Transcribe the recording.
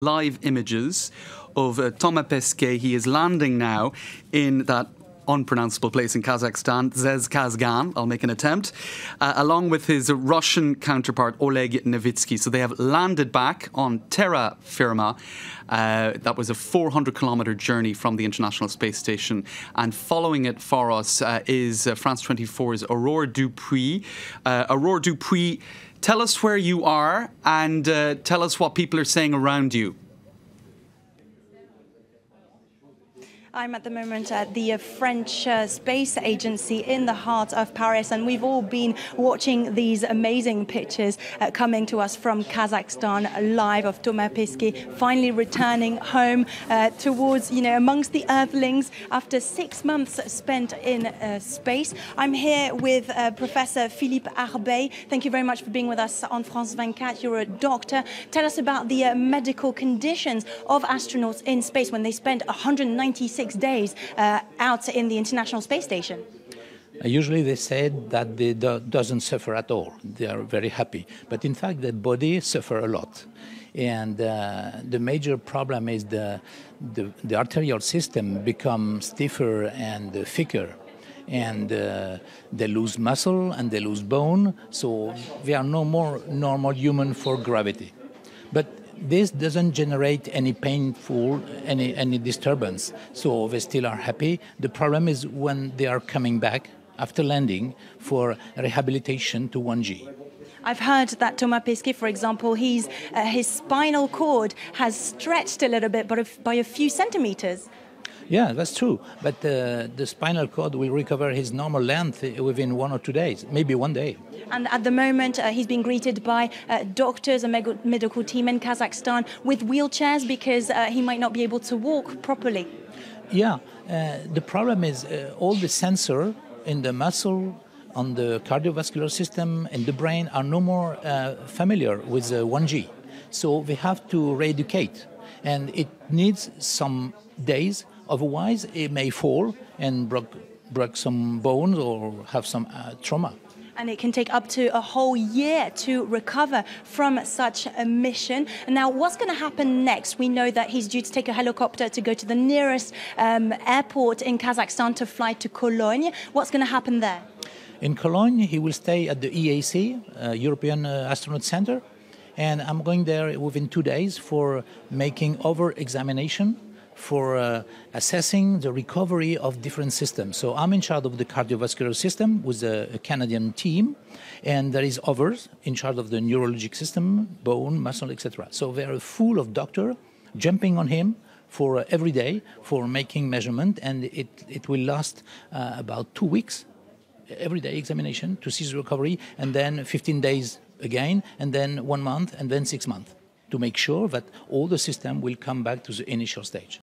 live images of Thomas Pesquet. He is landing now in that unpronounceable place in Kazakhstan, Zhezkazgan. I'll make an attempt, along with his Russian counterpart Oleg Novitsky. So they have landed back on terra firma. That was a 400-kilometre journey from the International Space Station. And following it for us is France 24's Aurore Dupuis. Aurore Dupuis, tell us where you are and tell us what people are saying around you. I'm at the moment at the French Space Agency in the heart of Paris, and we've all been watching these amazing pictures coming to us from Kazakhstan live of Thomas Pesquet finally returning home towards, amongst the Earthlings after 6 months spent in space. I'm here with Professor Philippe Arbey. Thank you very much for being with us on France 24. You're a doctor. Tell us about the medical conditions of astronauts in space when they spend 196 days out in the International Space Station. Usually they said that they doesn't suffer at all. They are very happy. But in fact, the body suffer a lot. And the major problem is the arterial system becomes stiffer and thicker. And they lose muscle and they lose bone. So they are no more normal human for gravity. But this doesn't generate any any disturbance, so they still are happy. The problem is when they are coming back after landing for rehabilitation to 1G. I've heard that Thomas Pesquet, for example, his spinal cord has stretched a little bit, but by a few centimeters. Yeah, that's true. But the spinal cord will recover his normal length within 1 or 2 days, maybe 1 day. And at the moment, he's being greeted by doctors and medical team in Kazakhstan with wheelchairs because he might not be able to walk properly. Yeah, the problem is all the sensors in the muscle, on the cardiovascular system, and the brain are no more familiar with 1G. So they have to re-educate. And it needs some days. Otherwise, it may fall and break some bones or have some trauma. And it can take up to a whole year to recover from such a mission. And now, what's going to happen next? We know that he's due to take a helicopter to go to the nearest airport in Kazakhstan to fly to Cologne. What's going to happen there? In Cologne, he will stay at the EAC, European Astronaut Center. And I'm going there within 2 days for making over-examination, for assessing the recovery of different systems. So I'm in charge of the cardiovascular system with a Canadian team, and there is others in charge of the neurologic system, bone, muscle, etc. So they are full of doctors jumping on him for every day for making measurement, and it will last about 2 weeks, everyday examination to see the recovery, and then 15 days again, and then 1 month, and then 6 months, to make sure that all the system will come back to the initial stage.